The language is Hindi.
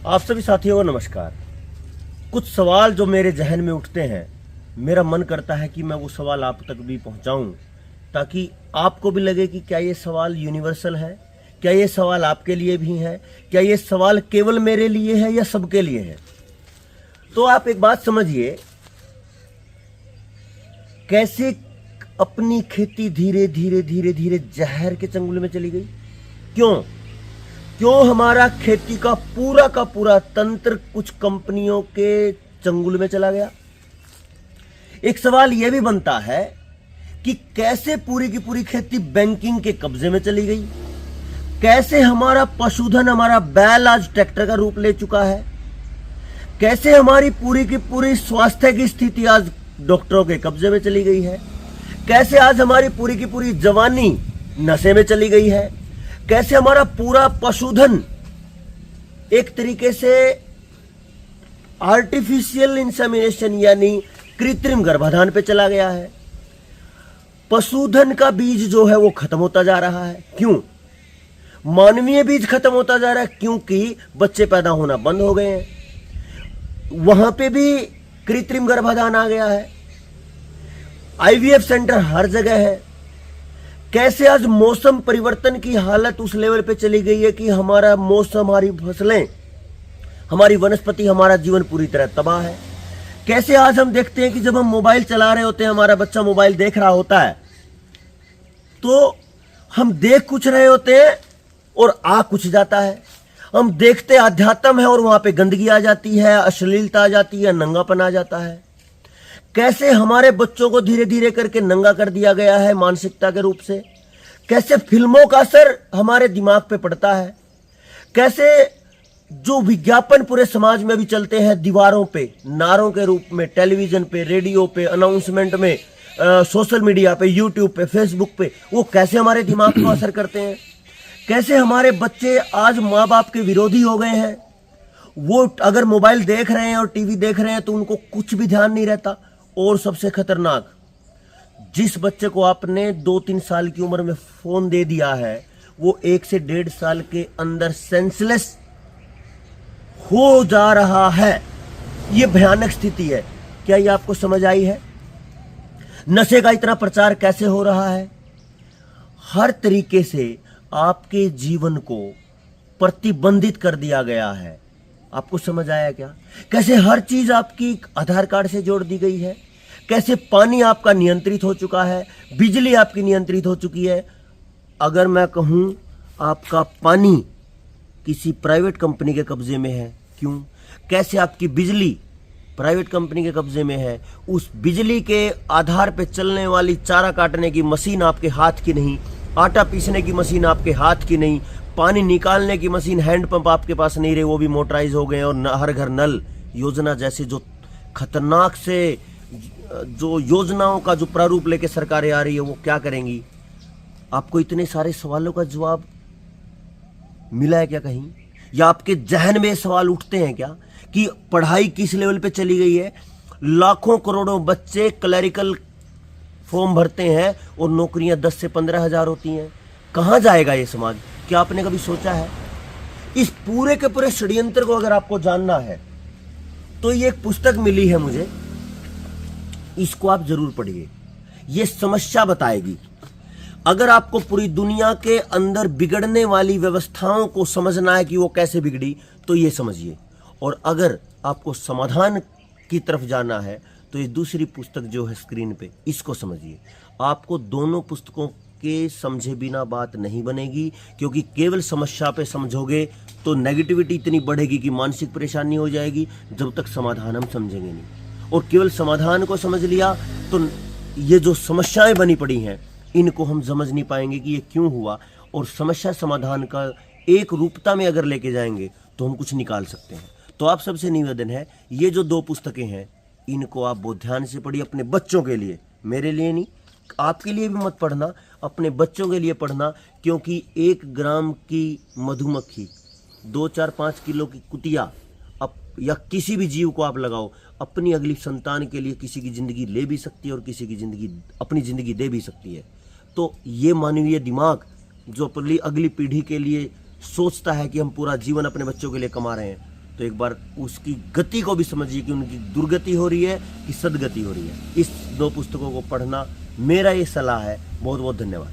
आप सभी साथियों को नमस्कार। कुछ सवाल जो मेरे जहन में उठते हैं, मेरा मन करता है कि मैं वो सवाल आप तक भी पहुंचाऊं, ताकि आपको भी लगे कि क्या ये सवाल यूनिवर्सल है, क्या ये सवाल आपके लिए भी है, क्या ये सवाल केवल मेरे लिए है या सबके लिए है। तो आप एक बात समझिए, कैसे अपनी खेती धीरे धीरे धीरे धीरे जहर के चंगुल में चली गई। क्यों हमारा खेती का पूरा तंत्र कुछ कंपनियों के चंगुल में चला गया। एक सवाल यह भी बनता है कि कैसे पूरी की पूरी खेती बैंकिंग के कब्जे में चली गई, कैसे हमारा पशुधन, हमारा बैल आज ट्रैक्टर का रूप ले चुका है, कैसे हमारी पूरी की पूरी स्वास्थ्य की स्थिति आज डॉक्टरों के कब्जे में चली गई है, कैसे आज हमारी पूरी की पूरी जवानी नशे में चली गई है, कैसे हमारा पूरा पशुधन एक तरीके से आर्टिफिशियल इंसेमिनेशन यानी कृत्रिम गर्भाधान पे चला गया है। पशुधन का बीज जो है वो खत्म होता जा रहा है। क्यों? मानवीय बीज खत्म होता जा रहा है, क्योंकि बच्चे पैदा होना बंद हो गए हैं। वहां पे भी कृत्रिम गर्भाधान आ गया है। आईवीएफ सेंटर हर जगह है। कैसे आज मौसम परिवर्तन की हालत उस लेवल पे चली गई है कि हमारा मौसम, हमारी फसलें, हमारी वनस्पति, हमारा जीवन पूरी तरह तबाह है। कैसे आज हम देखते हैं कि जब हम मोबाइल चला रहे होते हैं, हमारा बच्चा मोबाइल देख रहा होता है, तो हम देख कुछ रहे होते हैं और आ कुछ जाता है। हम देखते अध्यात्म है और वहां पे गंदगी आ जाती है, अश्लीलता आ जाती है, नंगापन आ जाता है। कैसे हमारे बच्चों को धीरे धीरे करके नंगा कर दिया गया है मानसिकता के रूप से। कैसे फिल्मों का असर हमारे दिमाग पे पड़ता है। कैसे जो विज्ञापन पूरे समाज में भी चलते हैं, दीवारों पे नारों के रूप में, टेलीविजन पे, रेडियो पे, अनाउंसमेंट में, सोशल मीडिया पे, यूट्यूब पे, फेसबुक पे, वो कैसे हमारे दिमाग को असर करते हैं। कैसे हमारे बच्चे आज माँ बाप के विरोधी हो गए हैं। वो अगर मोबाइल देख रहे हैं और टीवी देख रहे हैं तो उनको कुछ भी ध्यान नहीं रहता। और सबसे खतरनाक, जिस बच्चे को आपने 2-3 साल की उम्र में फोन दे दिया है, वो 1 से 1.5 साल के अंदर सेंसलेस हो जा रहा है। ये भयानक स्थिति है। क्या ये आपको समझ आई है? नशे का इतना प्रचार कैसे हो रहा है। हर तरीके से आपके जीवन को प्रतिबंधित कर दिया गया है। आपको समझ आया क्या? कैसे हर चीज आपकी आधार कार्ड से जोड़ दी गई है। कैसे पानी आपका नियंत्रित हो चुका है, बिजली आपकी नियंत्रित हो चुकी है। अगर मैं कहूं आपका पानी किसी प्राइवेट कंपनी के कब्जे में है। क्यों? कैसे आपकी बिजली प्राइवेट कंपनी के कब्जे में है। उस बिजली के आधार पे चलने वाली चारा काटने की मशीन आपके हाथ की नहीं, आटा पीसने की मशीन आपके हाथ की नहीं, पानी निकालने की मशीन, हैंडपंप आपके पास नहीं रहे, वो भी मोटराइज हो गए। और हर घर नल योजना जैसे जो खतरनाक से जो योजनाओं का जो प्रारूप लेके सरकारें आ रही है, वो क्या करेंगी। आपको इतने सारे सवालों का जवाब मिला है क्या कहीं? या आपके जहन में सवाल उठते हैं क्या कि पढ़ाई किस लेवल पे चली गई है। लाखों करोड़ों बच्चे क्लरिकल फॉर्म भरते हैं और नौकरियां 10 से 15 हजार होती हैं। कहां जाएगा ये समाज? क्या आपने कभी सोचा है? इस पूरे के पूरे षड्यंत्र को अगर आपको जानना है तो ये एक पुस्तक मिली है मुझे, इसको आप जरूर पढ़िए। ये समस्या बताएगी। अगर आपको पूरी दुनिया के अंदर बिगड़ने वाली व्यवस्थाओं को समझना है कि वो कैसे बिगड़ी, तो ये समझिए। और अगर आपको समाधान की तरफ जाना है तो ये दूसरी पुस्तक जो है स्क्रीन पे, इसको समझिए। आपको दोनों पुस्तकों के समझे बिना बात नहीं बनेगी, क्योंकि केवल समस्या पे समझोगे तो नेगेटिविटी इतनी बढ़ेगी कि मानसिक परेशानी हो जाएगी, जब तक समाधान हम समझेंगे नहीं। और केवल समाधान को समझ लिया तो ये जो समस्याएं बनी पड़ी हैं, इनको हम समझ नहीं पाएंगे कि ये क्यों हुआ। और समस्या समाधान का एक रूपता में अगर लेके जाएंगे तो हम कुछ निकाल सकते हैं। तो आप सबसे निवेदन है, ये जो 2 पुस्तकें हैं, इनको आप बहुत ध्यान से पढ़िए अपने बच्चों के लिए। मेरे लिए नहीं, आपके लिए भी मत पढ़ना, अपने बच्चों के लिए पढ़ना। क्योंकि 1 ग्राम की मधुमक्खी 2-4-5 किलो की कुतिया या किसी भी जीव को आप लगाओ, अपनी अगली संतान के लिए किसी की जिंदगी ले भी सकती है और किसी की जिंदगी, अपनी जिंदगी दे भी सकती है। तो ये मानवीय दिमाग जो अगली पीढ़ी के लिए सोचता है कि हम पूरा जीवन अपने बच्चों के लिए कमा रहे हैं, तो एक बार उसकी गति को भी समझिए कि उनकी दुर्गति हो रही है कि सदगति हो रही है। इस 2 पुस्तकों को पढ़ना मेरा ये सलाह है। बहुत बहुत धन्यवाद।